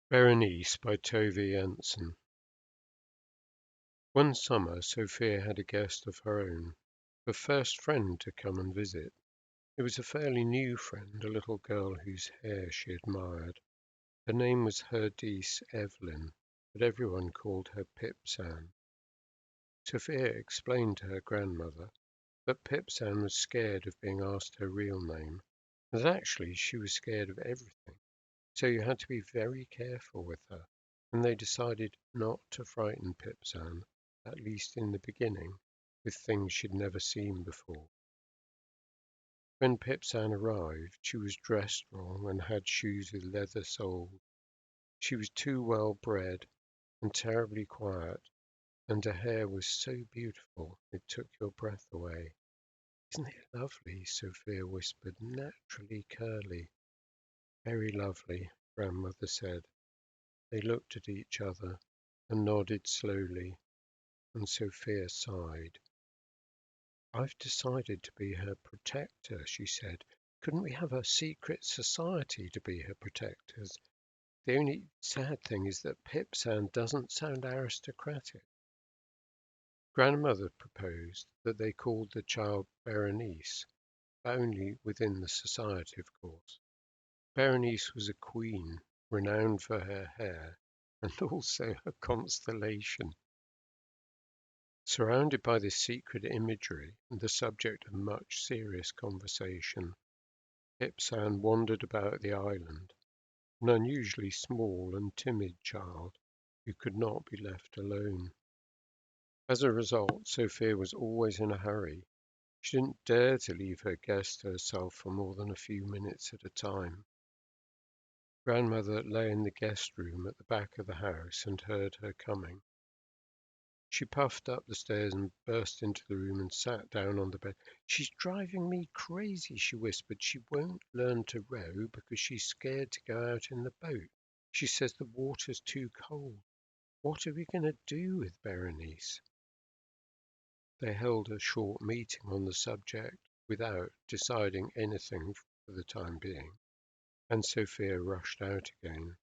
Berenice by Tove Jannson. One summer Sofia had a guest of her own, her first friend to come and visit. It was a fairly new friend, a little girl whose hair she admired. Her name was Herdis Evelyn, but everyone called her Pipsan. Sofia explained to her grandmother that Pipsan was scared of being asked her real name, and that actually she was scared of everything, so you had to be very careful with her, and they decided not to frighten Pipsan, at least in the beginning, with things she'd never seen before. When Pipsan arrived, she was dressed wrong and had shoes with leather soles. She was too well bred and terribly quiet, and her hair was so beautiful it took your breath away. "Isn't it lovely?" Sofia whispered. "Naturally curly." "Very lovely," grandmother said. They looked at each other and nodded slowly, and Sofia sighed. "I've decided to be her protector," she said. "Couldn't we have a secret society to be her protectors? The only sad thing is that Pipsan doesn't sound aristocratic." Grandmother proposed that they called the child Berenice, but only within the society, of course. Berenice was a queen, renowned for her hair, and also her constellation. Surrounded by this secret imagery and the subject of much serious conversation, Pipsan wandered about the island, an unusually small and timid child who could not be left alone. As a result, Sofia was always in a hurry. She didn't dare to leave her guest to herself for more than a few minutes at a time. Grandmother lay in the guest room at the back of the house and heard her coming. She puffed up the stairs and burst into the room and sat down on the bed. "She's driving me crazy," she whispered. "She won't learn to row because she's scared to go out in the boat. She says the water's too cold. What are we going to do with Berenice?" They held a short meeting on the subject without deciding anything for the time being, and Sofia rushed out again.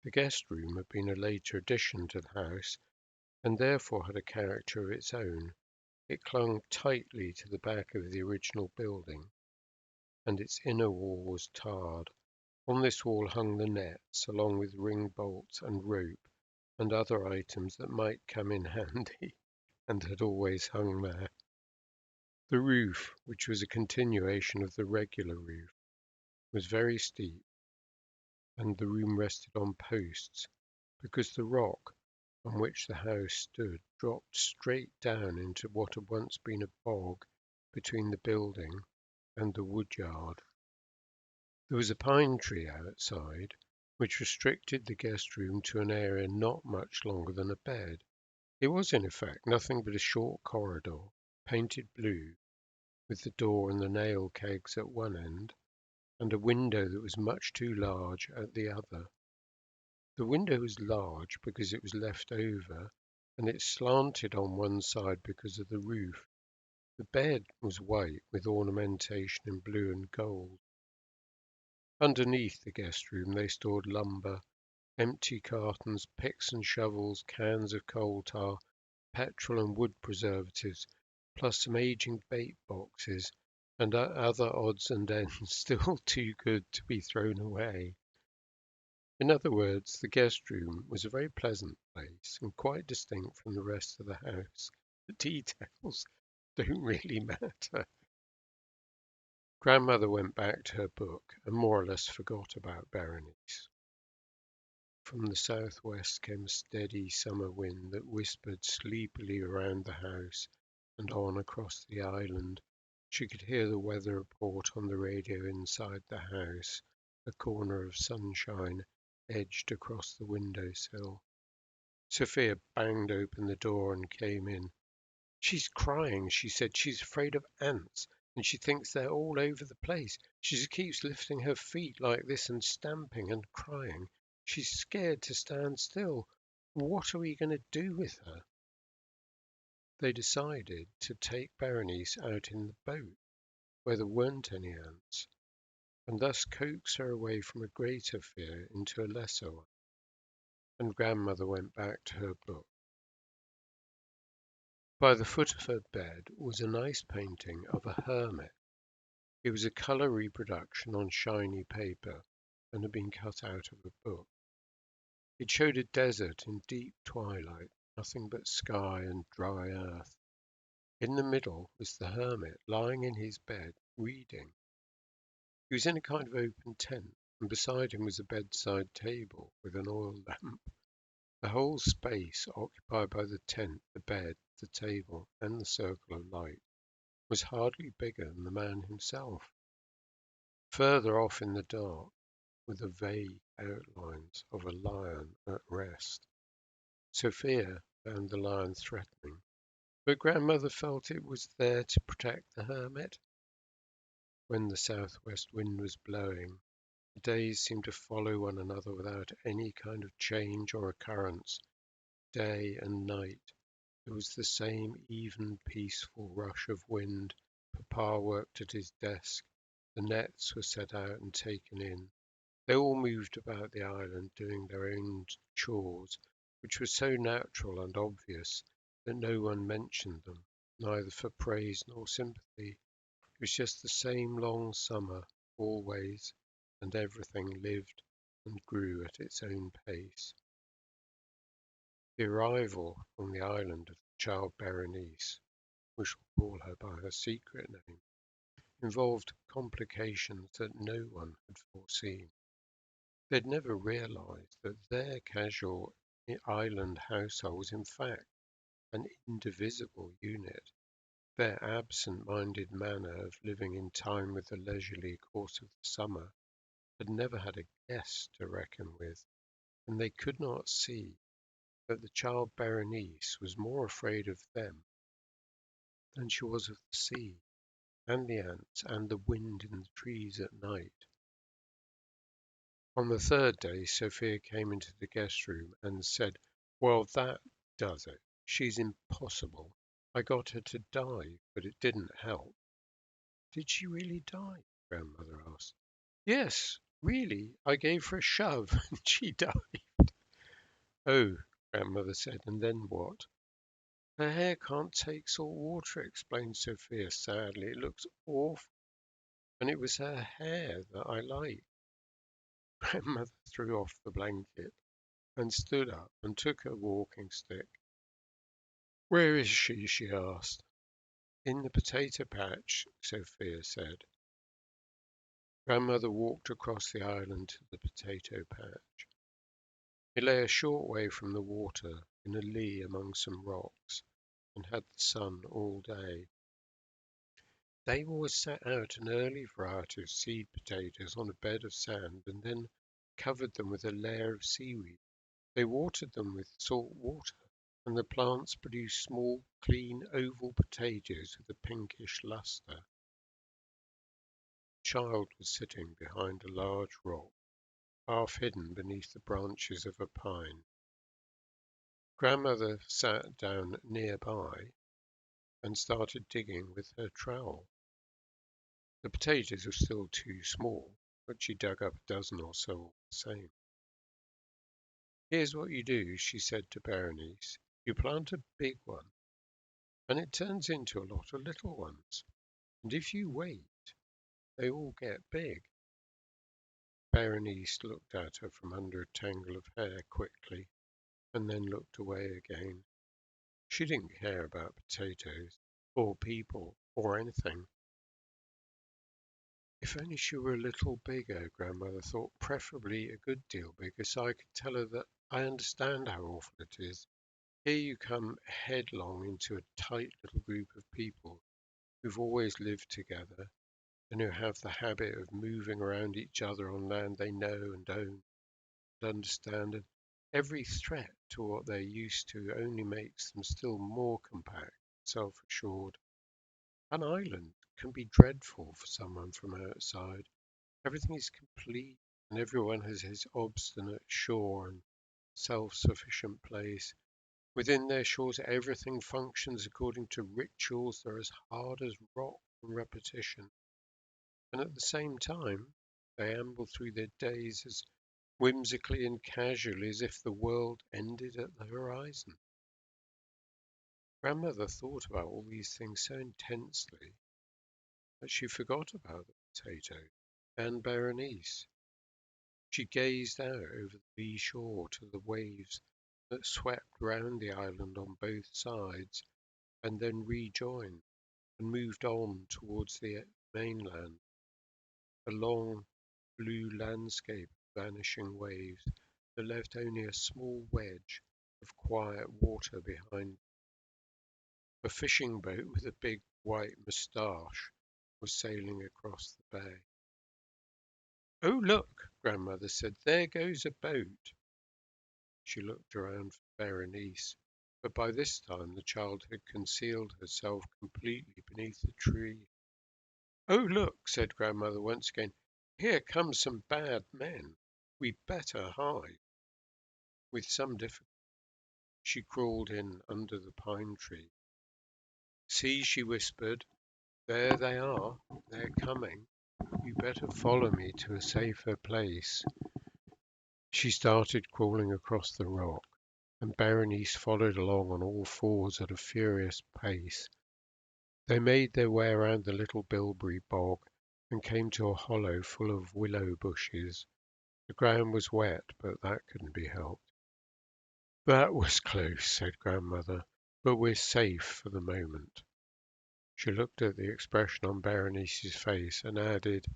The guest room had been a later addition to the house, and therefore had a character of its own. It clung tightly to the back of the original building, and its inner wall was tarred. On this wall hung the nets, along with ring bolts and rope and other items that might come in handy, and had always hung there. The roof, which was a continuation of the regular roof, was very steep, and the room rested on posts, because the rock on which the house stood dropped straight down into what had once been a bog between the building and the woodyard. There was a pine tree outside, which restricted the guest room to an area not much longer than a bed. It was, in effect, nothing but a short corridor, painted blue, with the door and the nail kegs at one end, and a window that was much too large at the other. The window was large because it was left over, and it slanted on one side because of the roof. The bed was white with ornamentation in blue and gold. Underneath the guest room they stored lumber, empty cartons, picks and shovels, cans of coal tar, petrol and wood preservatives, plus some aging bait boxes and other odds and ends still too good to be thrown away. In other words, the guest room was a very pleasant place and quite distinct from the rest of the house. The details don't really matter. Grandmother went back to her book and more or less forgot about Berenice. From the southwest came a steady summer wind that whispered sleepily around the house and on across the island. She could hear the weather report on the radio inside the house, a corner of sunshine edged across the window sill. Sofia banged open the door and came in. "She's crying," she said. "She's afraid of ants, and she thinks they're all over the place. She just keeps lifting her feet like this and stamping and crying. She's scared to stand still. What are we going to do with her?" They decided to take Berenice out in the boat, where there weren't any ants, and thus coax her away from a greater fear into a lesser one. And grandmother went back to her book. By the foot of her bed was a nice painting of a hermit. It was a colour reproduction on shiny paper and had been cut out of a book. It showed a desert in deep twilight, nothing but sky and dry earth. In the middle was the hermit, lying in his bed, reading. He was in a kind of open tent, and beside him was a bedside table with an oil lamp. The whole space occupied by the tent, the bed, the table, and the circle of light was hardly bigger than the man himself. Further off in the dark were the vague outlines of a lion at rest. Sophia found the lion threatening, but grandmother felt it was there to protect the hermit. When the southwest wind was blowing, the days seemed to follow one another without any kind of change or occurrence. Day and night there was the same even, peaceful rush of wind. Papa worked at his desk. The nets were set out and taken in. They all moved about the island, doing their own chores, which were so natural and obvious that no one mentioned them, neither for praise nor sympathy. It was just the same long summer, always, and everything lived and grew at its own pace. The arrival on the island of the child Berenice, we shall call her by her secret name, involved complications that no one had foreseen. They'd never realized that their casual island household was in fact an indivisible unit. Their absent-minded manner of living in time with the leisurely course of the summer had never had a guest to reckon with, and they could not see that the child Berenice was more afraid of them than she was of the sea, and the ants, and the wind in the trees at night. On the third day Sophia came into the guest room and said, "Well, that does it. She's impossible. I got her to dive, but it didn't help." "Did she really die?" grandmother asked. "Yes, really. I gave her a shove and she died." "Oh," grandmother said, "and then what?" "Her hair can't take salt water," explained Sophia sadly. "It looks awful, and it was her hair that I liked." Grandmother threw off the blanket and stood up and took her walking stick. "Where is she?" she asked. "In the potato patch," Sophia said. Grandmother walked across the island to the potato patch. It lay a short way from the water, in a lee among some rocks, and had the sun all day. They always set out an early variety of seed potatoes on a bed of sand and then covered them with a layer of seaweed. They watered them with salt water, and the plants produced small, clean, oval potatoes with a pinkish lustre. The child was sitting behind a large rock, half hidden beneath the branches of a pine. Grandmother sat down nearby and started digging with her trowel. The potatoes were still too small, but she dug up a dozen or so all the same. "Here's what you do," she said to Berenice. "You plant a big one, and it turns into a lot of little ones. And if you wait, they all get big." Berenice looked at her from under a tangle of hair quickly, and then looked away again. She didn't care about potatoes, or people, or anything. If only she were a little bigger, grandmother thought, preferably a good deal bigger, so I could tell her that I understand how awful it is. Here you come headlong into a tight little group of people who've always lived together and who have the habit of moving around each other on land they know and own and understand, and every threat to what they're used to only makes them still more compact, self-assured. An island can be dreadful for someone from outside. Everything is complete, and everyone has his obstinate shore and self-sufficient place. Within their shores, everything functions according to rituals that are as hard as rock and repetition. And at the same time, they amble through their days as whimsically and casually as if the world ended at the horizon. Grandmother thought about all these things so intensely that she forgot about the potato and Berenice. She gazed out over the lee shore to the waves that swept round the island on both sides and then rejoined and moved on towards the mainland, a long blue landscape of vanishing waves that left only a small wedge of quiet water behind. A fishing boat with a big white moustache was sailing across the bay. "Oh, look," Grandmother said, "there goes a boat." She looked around for Berenice, but by this time the child had concealed herself completely beneath the tree. "Oh, look," said Grandmother once again, "here come some bad men. We'd better hide." With some difficulty she crawled in under the pine tree. "See," she whispered, "there they are. They're coming. You better follow me to a safer place." She started crawling across the rock, and Berenice followed along on all fours at a furious pace. They made their way around the little bilberry bog and came to a hollow full of willow bushes. The ground was wet, but that couldn't be helped. "That was close," said Grandmother, "but we're safe for the moment." She looked at the expression on Berenice's face and added,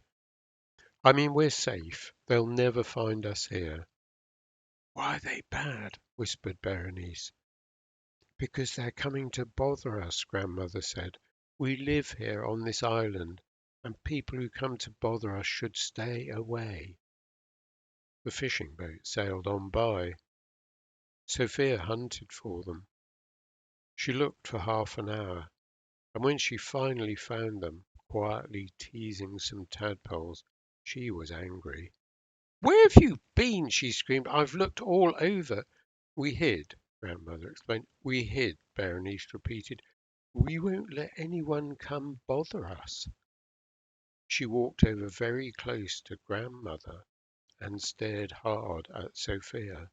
"I mean, we're safe. They'll never find us here." "Why are they bad?" whispered Berenice. "Because they're coming to bother us," Grandmother said. "We live here on this island, and people who come to bother us should stay away." The fishing boat sailed on by. Sofia hunted for them. She looked for half an hour, and when she finally found them, quietly teasing some tadpoles, she was angry. "Where have you been?" she screamed. "I've looked all over." "We hid," Grandmother explained. "We hid," Berenice repeated. "We won't let anyone come bother us." She walked over very close to Grandmother and stared hard at Sofia.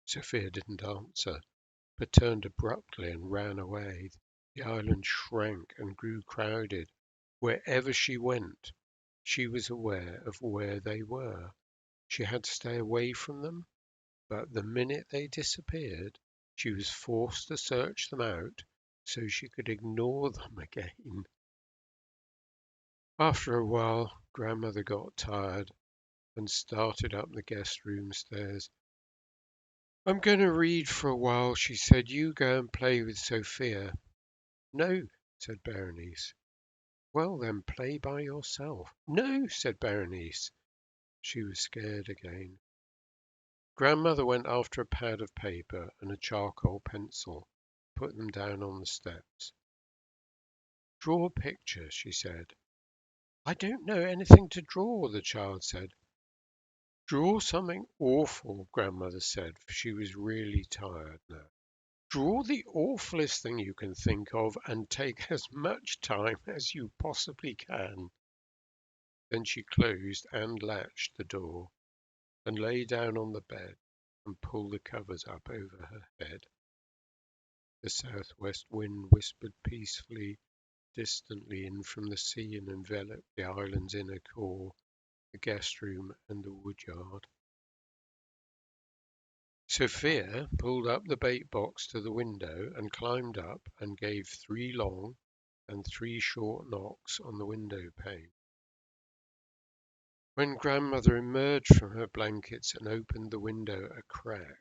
Sofia didn't answer, but turned abruptly and ran away. The island shrank and grew crowded. Wherever she went, she was aware of where they were. She had to stay away from them, but the minute they disappeared, she was forced to search them out so she could ignore them again. After a while, Grandmother got tired and started up the guest room stairs. "I'm going to read for a while," she said. "You go and play with Sofia." "No," said Berenice. "Well, then play by yourself." "No," said Berenice. She was scared again. Grandmother went after a pad of paper and a charcoal pencil, put them down on the steps. "Draw a picture," she said. "I don't know anything to draw," the child said. "Draw something awful," Grandmother said, for she was really tired now. "Draw the awfulest thing you can think of and take as much time as you possibly can." Then she closed and latched the door and lay down on the bed and pulled the covers up over her head. The southwest wind whispered peacefully, distantly in from the sea and enveloped the island's inner core, the guest room and the woodyard. Sofia pulled up the bait box to the window and climbed up and gave 3 long and 3 short knocks on the window pane. When Grandmother emerged from her blankets and opened the window a crack,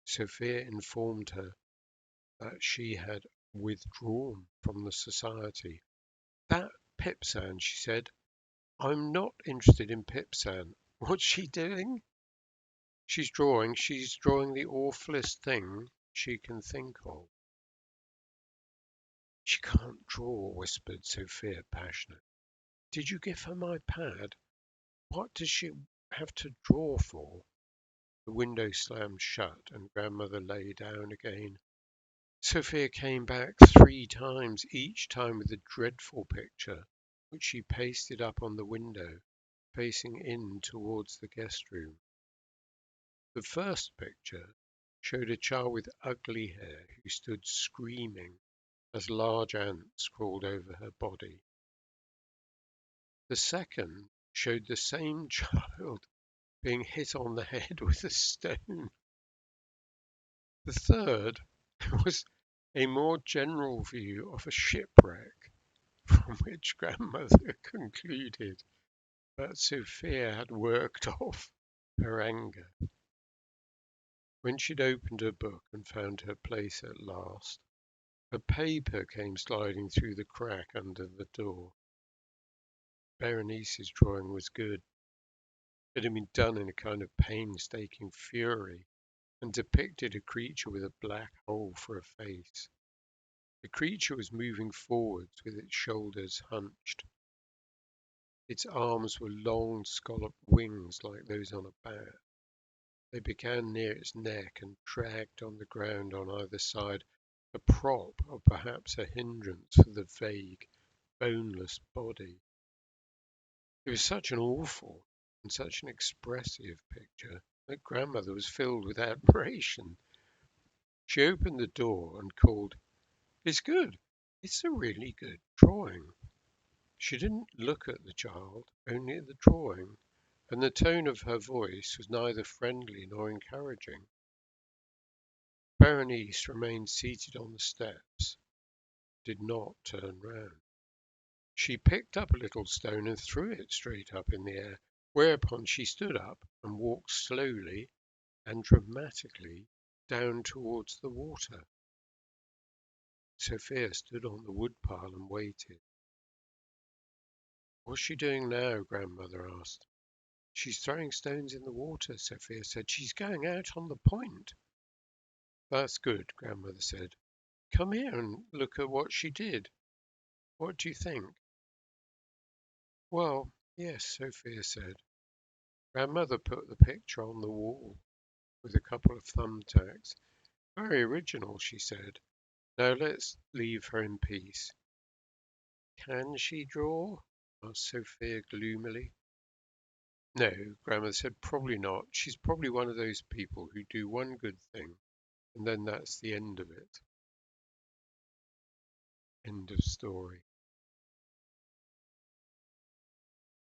Sofia informed her that she had withdrawn from the society. "That Pipsan," she said. "I'm not interested in Pipsan." "What's she doing?" She's drawing the awfulest thing she can think of." "She can't draw," whispered Sofia passionately. "Did you give her my pad? What does she have to draw for?" The window slammed shut and Grandmother lay down again. Sofia came back 3 times, each time with a dreadful picture. which she pasted up on the window, facing in towards the guest room. The first picture showed a child with ugly hair who stood screaming as large ants crawled over her body. The second showed the same child being hit on the head with a stone. The third was a more general view of a shipwreck, from which grandmother concluded that Sophia had worked off her anger. When she'd opened her book and found her place at last, a paper came sliding through the crack under the door. Berenice's drawing was good. It had been done in a kind of painstaking fury, and depicted a creature with a black hole for a face. The creature was moving forwards with its shoulders hunched. Its arms were long scalloped wings like those on a bat. They began near its neck and dragged on the ground on either side, a prop or perhaps a hindrance for the vague, boneless body. It was such an awful and such an expressive picture that grandmother was filled with admiration. She opened the door and called, "It's good. It's a really good drawing." She didn't look at the child, only at the drawing, and the tone of her voice was neither friendly nor encouraging. Berenice remained seated on the steps, did not turn round. She picked up a little stone and threw it straight up in the air, whereupon she stood up and walked slowly and dramatically down towards the water. Sophia stood on the woodpile and waited. "What's she doing now?" grandmother asked. "She's throwing stones in the water," Sophia said. "She's going out on the point." "That's good," grandmother said. "Come here and look at what she did. What do you think?" "Well, yes," Sophia said. Grandmother put the picture on the wall with a couple of thumbtacks. "Very original," she said. "Now let's leave her in peace." "Can she draw?" asked Sophia gloomily. "No," grandmother said, "probably not. She's probably one of those people who do one good thing, and then that's the end of it." End of story.